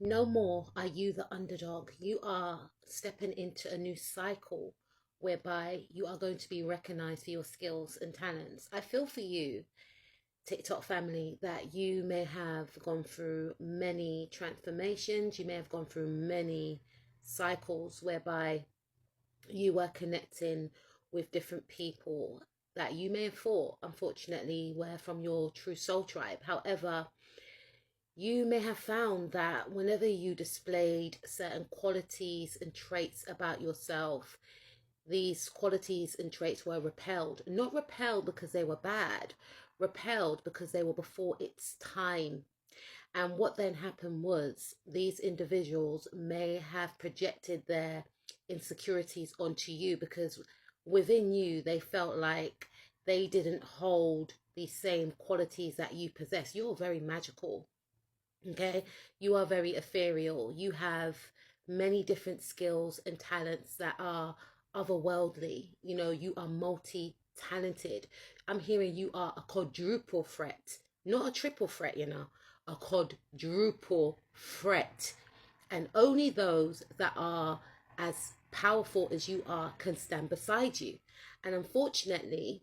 No more are you the underdog. You are stepping into a new cycle whereby you are going to be recognized for your skills and talents. I feel for you, TikTok family, that you may have gone through many transformations. You may have gone through many cycles whereby you were connecting with different people that you may have thought, unfortunately, were from your true soul tribe. However, you may have found that whenever you displayed certain qualities and traits about yourself, these qualities and traits were repelled. Not repelled because they were bad, repelled because they were before its time. And what then happened was these individuals may have projected their insecurities onto you because within you they felt like they didn't hold the same qualities that you possess. You're very magical. Okay, you are very ethereal. You have many different skills and talents that are otherworldly. You know, you are multi-talented. I'm hearing you are a quadruple threat, not a triple threat, a quadruple threat. And only those that are as powerful as you are can stand beside you. And unfortunately,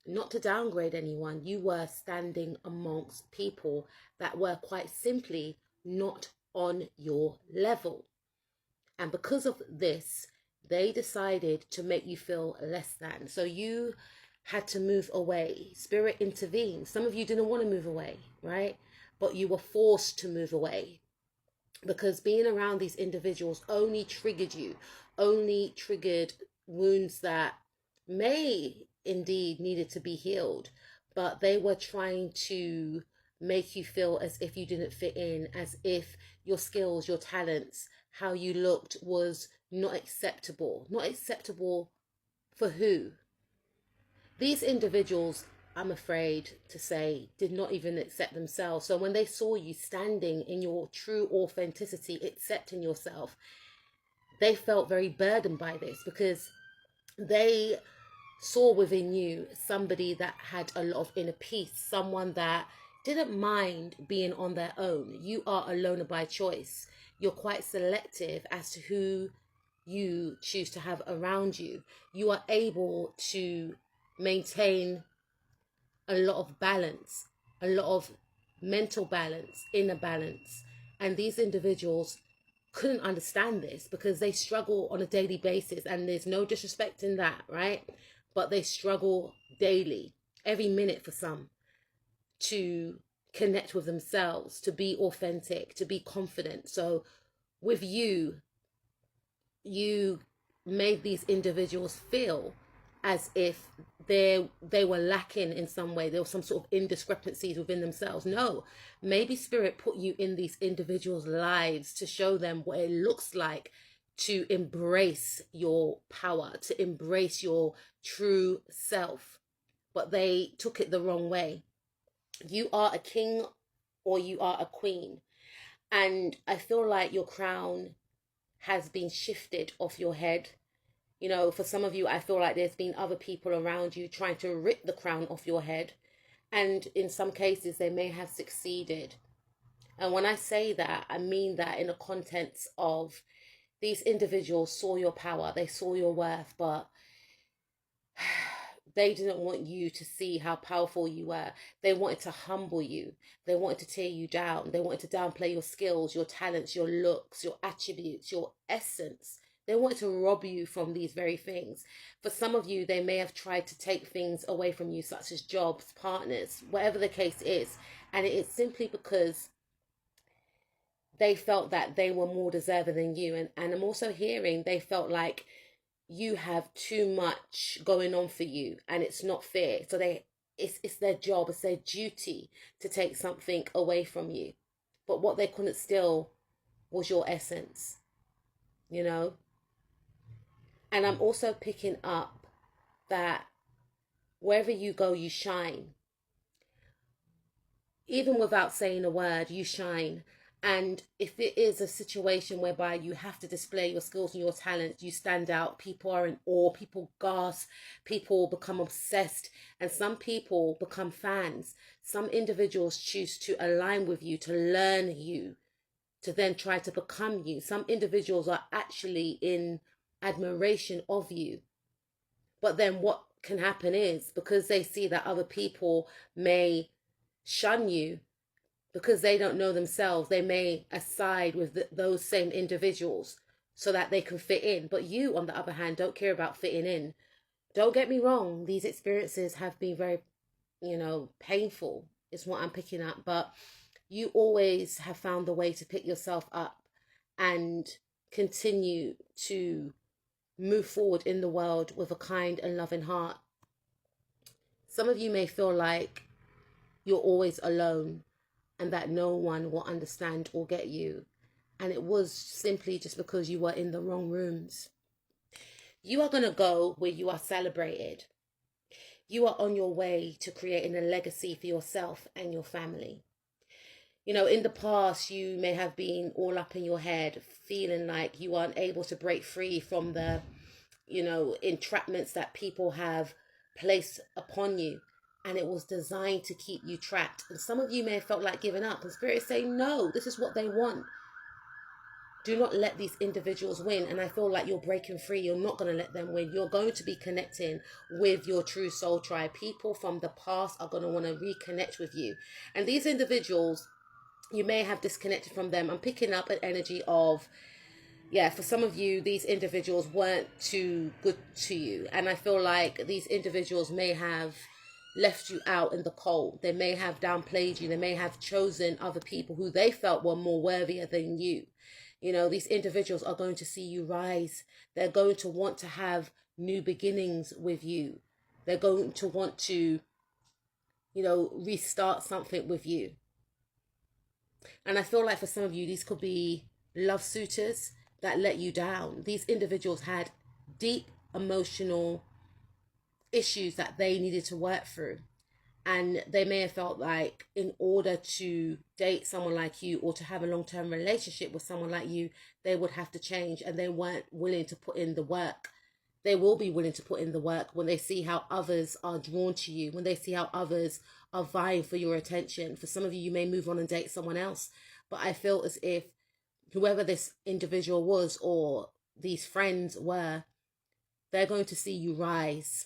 not to downgrade anyone, you were standing amongst people that were quite simply not on your level. And because of this, they decided to make you feel less than. So you had to move away. Spirit intervened. Some of you didn't want to move away, right? But you were forced to move away because being around these individuals only triggered you, only triggered wounds that may indeed needed to be healed, but they were trying to make you feel as if you didn't fit in, as if your skills, your talents, how you looked was not acceptable. Not acceptable for who? These individuals, I'm afraid to say, did not even accept themselves. So when they saw you standing in your true authenticity, accepting yourself, they felt very burdened by this because they saw within you somebody that had a lot of inner peace, someone that didn't mind being on their own. You are a loner by choice. You're quite selective as to who you choose to have around you. You are able to maintain a lot of balance, a lot of mental balance, inner balance. And these individuals couldn't understand this because they struggle on a daily basis, and there's no disrespect in that, right? But they struggle daily, every minute for some, to connect with themselves, to be authentic, to be confident. So with you, you made these individuals feel as if they were lacking in some way. There was some sort of indiscrepancies within themselves. No, maybe spirit put you in these individuals' lives to show them what it looks like to embrace your power, to embrace your true self. But they took it the wrong way. You are a king or you are a queen. And I feel like your crown has been shifted off your head. You know, for some of you, I feel like there's been other people around you trying to rip the crown off your head. And in some cases, they may have succeeded. And when I say that, I mean that in the context of these individuals saw your power, they saw your worth, but they didn't want you to see how powerful you were. They wanted to humble you. They wanted to tear you down. They wanted to downplay your skills, your talents, your looks, your attributes, your essence. They wanted to rob you from these very things. For some of you, they may have tried to take things away from you, such as jobs, partners, whatever the case is. And it is simply because they felt that they were more deserving than you. And I'm also hearing they felt like you have too much going on for you and it's not fair. So it's their job, it's their duty to take something away from you. But what they couldn't steal was your essence, you know? And I'm also picking up that wherever you go, you shine. Even without saying a word, you shine. And if it is a situation whereby you have to display your skills and your talents, you stand out, people are in awe, people gasp, people become obsessed, and some people become fans. Some individuals choose to align with you, to learn you, to then try to become you. Some individuals are actually in admiration of you. But then what can happen is, because they see that other people may shun you because they don't know themselves, they may aside with those same individuals so that they can fit in. But you, on the other hand, don't care about fitting in. Don't get me wrong, these experiences have been very, painful, is what I'm picking up. But you always have found the way to pick yourself up and continue to move forward in the world with a kind and loving heart. Some of you may feel like you're always alone and that no one will understand or get you. And it was simply just because you were in the wrong rooms. You are going to go where you are celebrated. You are on your way to creating a legacy for yourself and your family. In the past, you may have been all up in your head, feeling like you aren't able to break free from the, entrapments that people have placed upon you. And it was designed to keep you trapped. And some of you may have felt like giving up. And Spirit is saying, no, this is what they want. Do not let these individuals win. And I feel like you're breaking free. You're not going to let them win. You're going to be connecting with your true soul tribe. People from the past are going to want to reconnect with you. And these individuals, you may have disconnected from them. I'm picking up an energy of, for some of you, these individuals weren't too good to you. And I feel like these individuals may have left you out in the cold. They may have downplayed you. They may have chosen other people who they felt were more worthier than you. These individuals are going to see you rise. They're going to want to have new beginnings with you. They're going to want to, restart something with you. And I feel like for some of you, these could be love suitors that let you down. These individuals had deep emotional issues that they needed to work through. And they may have felt like in order to date someone like you or to have a long-term relationship with someone like you, they would have to change, and they weren't willing to put in the work. They will be willing to put in the work when they see how others are drawn to you, when they see how others are vying for your attention. For some of you, you may move on and date someone else. But I feel as if whoever this individual was or these friends were, they're going to see you rise.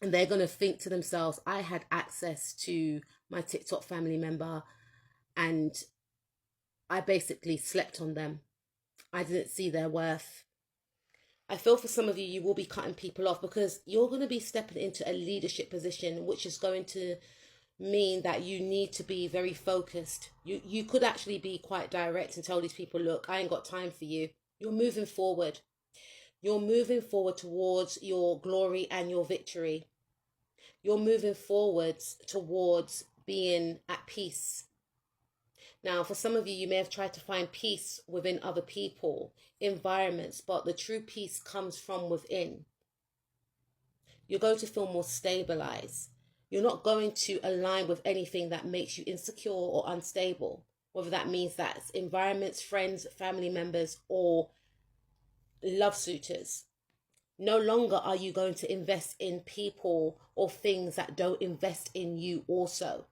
And they're going to think to themselves, I had access to my TikTok family member and I basically slept on them. I didn't see their worth. I feel for some of you, you will be cutting people off because you're going to be stepping into a leadership position, which is going to mean that you need to be very focused. You could actually be quite direct and tell these people, look, I ain't got time for you. You're moving forward. You're moving forward towards your glory and your victory. You're moving forwards towards being at peace. Now, for some of you, you may have tried to find peace within other people, environments, but the true peace comes from within. You're going to feel more stabilized. You're not going to align with anything that makes you insecure or unstable, whether that means that's environments, friends, family members, or love suitors. No longer are you going to invest in people or things that don't invest in you also.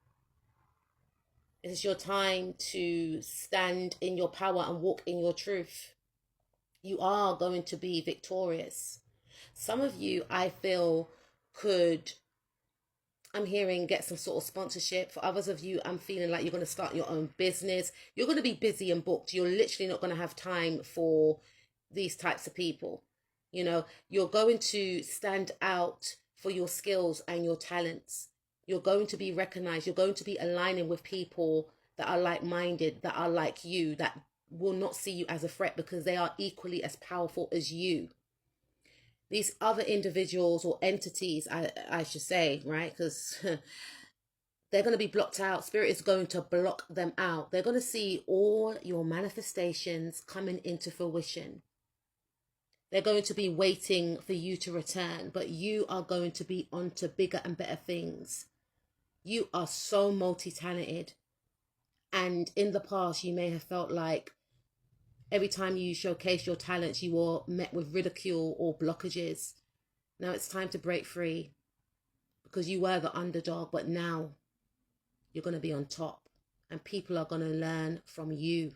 It's your time to stand in your power and walk in your truth. You are going to be victorious. Some of you, I feel, I'm hearing get some sort of sponsorship. For others of you, I'm feeling like you're going to start your own business. You're going to be busy and booked. You're literally not going to have time for these types of people. You're going to stand out for your skills and your talents. You're going to be recognized. You're going to be aligning with people that are like-minded, that are like you, that will not see you as a threat because they are equally as powerful as you. These other individuals or entities, I should say, right? Because they're going to be blocked out. Spirit is going to block them out. They're going to see all your manifestations coming into fruition. They're going to be waiting for you to return, but you are going to be on to bigger and better things. You are so multi-talented. And in the past, you may have felt like every time you showcase your talents, you were met with ridicule or blockages. Now it's time to break free because you were the underdog, but now you're going to be on top and people are going to learn from you.